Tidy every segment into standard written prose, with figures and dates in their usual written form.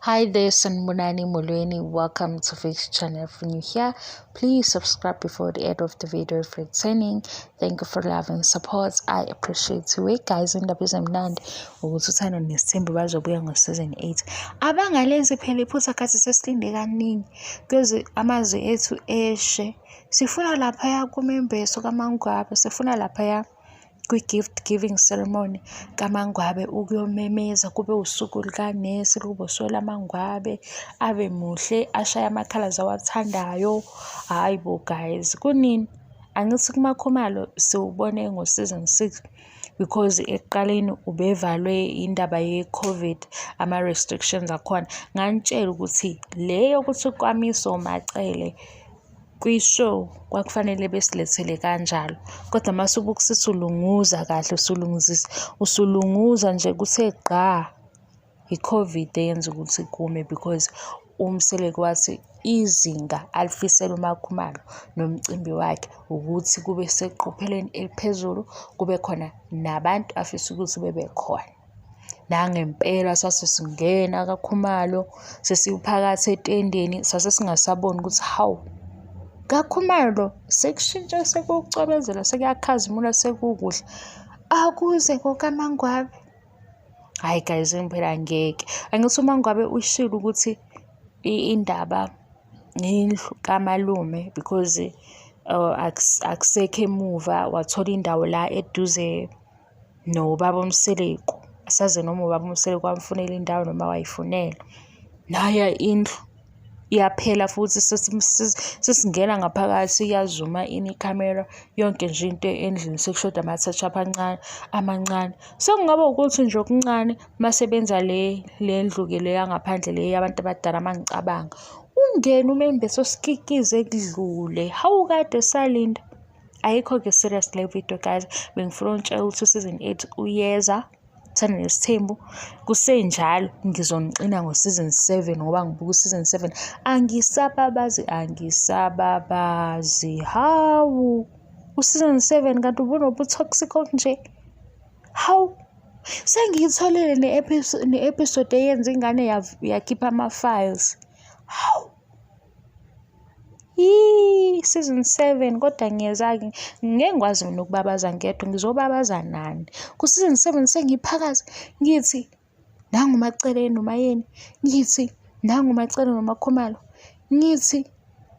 Hi there, Sanmunani Molweni. Welcome to Fix Channel. If you're new here, please subscribe before the end of the video if returning. Thank you for love and support. I appreciate you. Hey guys, indaba ezimnandi ukuthi uthanda nesithembu bazobuya ngo-season 8. Abangalenzi phela iphutha khathi sesilinde kaningi because amazwi ethu eshe. Sifuna laphaya kumembeso kaMangwabe, sifuna laphaya kwi-gift giving ceremony kaMangwabe ukuyomemeza kube usuku lukanesi kube usuku laMangwabe abe muhle ashaya amakhala zawathandayo. Hayi bo guys, kunini angithi kumakhomalo siwubone ngo-season 6 because ekuqaleni ubevalwe indaba ye-COVID, ama-restrictions akhona. Nganitshela ukuthi leyo ukuthi kwamiso macele kwi-show kwakufanele besilethele kanjalo, kodwa mase ubukusithi ulunguza kahle, usulunguza nje kuthe gqa i-COVID eyenza ukuthi kume because umseleki wathi izinga alifisela uMakhumalo nomcimbi wakhe ukuthi kube seqophelweni eliphezulu, kube khona nabantu afisa ukuthi bebe khona. Nangempela sasesingena kaKhumalo sesiphakathi etendeni sasesingasaboni ukuthi hawu kaKhumalo sekushintsha sekucwebezela sekuyakhazimula sekukuhle akuze kokaMangwabe. Hayi guys, impela ngeke angithi uMangwabe ushilo ukuthi indaba indlu kamalume because akusekho emuva wathola indawo la eduze nobaba uMseleku. Asaze noma ubaba uMseleku wamfunela indawo noma wayifunela. Naya indlu iyaphela futhi sesingena ngaphakathi iyazuma ikhamera yonke nje into endlini sekushoda ama-touch-up amancane. Sekungaba ukuthi nje okuncane masebenza le ndlu ke le yangaphandle le yabantu abadala mangicabanga. Ungena umembeso sikikize kudlule. Hawu kade salinda. Ayikho ke serious le video guys. Bengifuna ukutshela ukuthi season 8 uyeza. Thana nesithembu kusenjalo ngizoniqina ngo-season 7 ngoba ngibuka season 7 angisababazi. Hawu u-season 7 kanti ubunobutoxic nje. Hawu sengiyitholile ne-episode eyenza ingane yakhipha ama-files. Hawu season 7 kodwa ngiyeza-ke ngeke ngikwazi mina ukubabaza ngedwa, ngizobabaza nani ku-season 7 sengiphakathi ngithi nanguMaceleni noMayeni, ngithi nanguMaceleni noMakhumalo, ngithi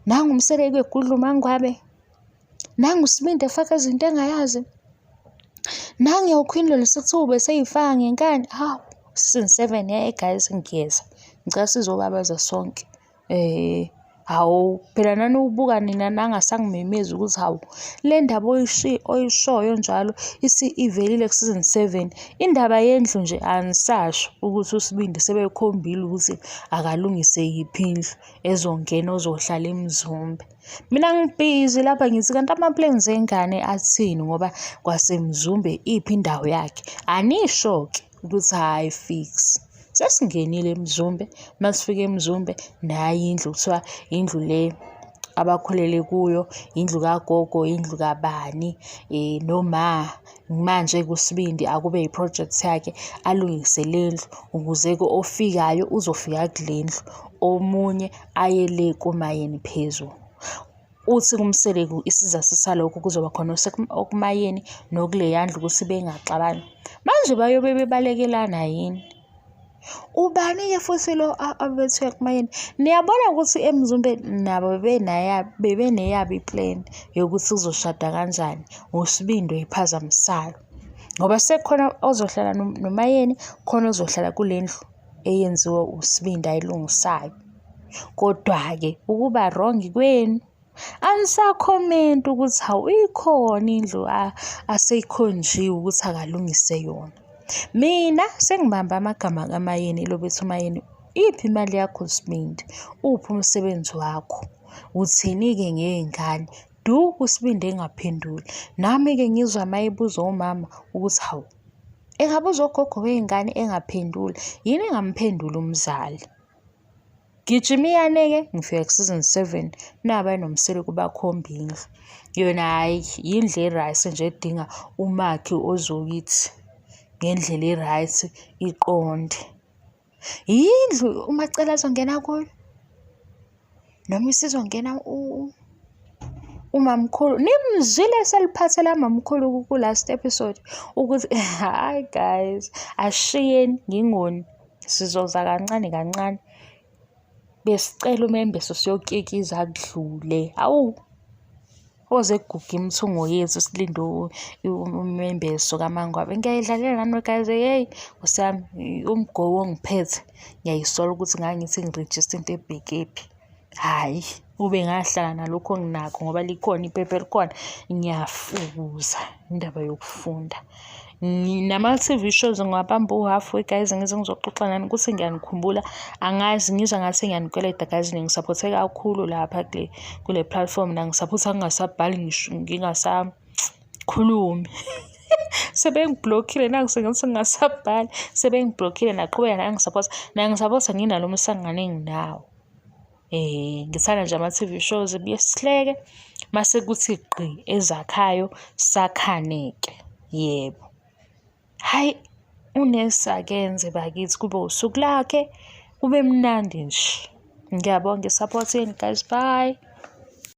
nanguMseleki egudla uMangwabe, nanguSibindi efaka izinto engayazi, nangeyoQueen Lolo sekuthiwa ubeseyifaka ngenkani. Hawu season 7 guys ngiyeza ngicela sizobabaza sonke. Hawu phela naniwubuka nina nangasangimemezi ukuthi hawu le ndaba oyishoyo njalo ivelile ku-season 7. Indaba yendlu nje anisasho ukuthi uSibindi sebekhombile ukuthi akalungise yiphi indlu ezongena ozohlala eMzumbe. Mina ngibhizi lapha ngithi kanti ama-plans engane athini ngoba kwaseMzumbe iphi indawo yakhe. Anisho-ke ukuthi hayi fix sesingenile eMzumbe. Masifika eMzumbe nayi indlu kuthiwa indlu le abakhulele kuyo, indlu kagogo, indlu kabani noma manje kuSibindi akube yi-project yakhe alungise le ndlu ukuze ofikayo uzofika kule ndlu, omunye aye le kuMayeni phezulu. Uthi kuMseleki isizathu salokho kuzoba khona okuMayeni nokuleya ndlu ukuthi bengaxabani. Manje bayobe bebalekelana yini? Ubani-ke futhi lo abethiwe kuMayeni? Niyabona ukuthi eMzumbe nabo bebeneyabo i-plan yokuthi kuzoshada kanjani uSibindi oyiphazamisayo, ngoba sekukhona ozohlala noMayeni, khona ozohlala kule ndlu eyenziwe uSibindi ayilungisayo. Kodwa-ke ukuba wrong kwenu anisakhomenti ukuthi hawu ikhona indlu aseyikhonjiwe ukuthi akalungise yona. Mina sengibamba amagama kaMayeni lo bethi uMayeni, iphi imali yakho Sibindi, uphi umsebenzi wakho, uthini-ke ngey'ngane? Du uSibindi engaphenduli. Nami-ke ngizwa mayibuza umama ukuthi hawu engabuza ugogo wey'ngane engaphenduli, yini engamphendula umzali? Gijimiyane-ke ngifika ku-season 7 naba nomseleki bakhomba indlu. Yona hayi indlu e-right nje edinga umakhi ozokithi ngendlela e-right iqonde. Indlu uMacela azongena kuyo noma isizongena umamkhulu. Nimzwile seliphathela mamkhulu ku last episode ukuthi hayi guys, ashiyeni ngingoni, sizoza kancane kancane besicela umembeso siyokikiza kudlule. Awu oze guga imithungo yethu silinde umembeso kaMangwabe. Ngiyayidlalela nami guys, hey usami umgowo ongiphethe. Ngiyayisola ukuthi ngangithi ngirejiste into ebhekephi. Hayi ube ngahlala nalokho nginakho ngoba likhona iphepha elikhona, ngiyafuza indaba yokufunda. Nama-TV shows ngwabamba halfway guys, ngize ngizoxoxa nani ukuthi ngiyanikhumbula, angazi ngizwa ngathi ngiyanikweleta guys. Ningisapothe kakhulu lapha kule platform, nangisapotha ngingasabhali ngisho ngingasakhulumi. Sebengiblockile nangisengathi ngingasabhali, sebengiblockile naqhubeka nangisapotha nginalo umsangane enginawo. Ngithanda nje ama-TV shows besihleke mase kuthi gqi ezakhayo sakhaneke. Yebo. Hayi uNesi akenze bakithi kube usuku lakhe, kube mnandi nje. Ngiyabonga, support yenu guys, bye.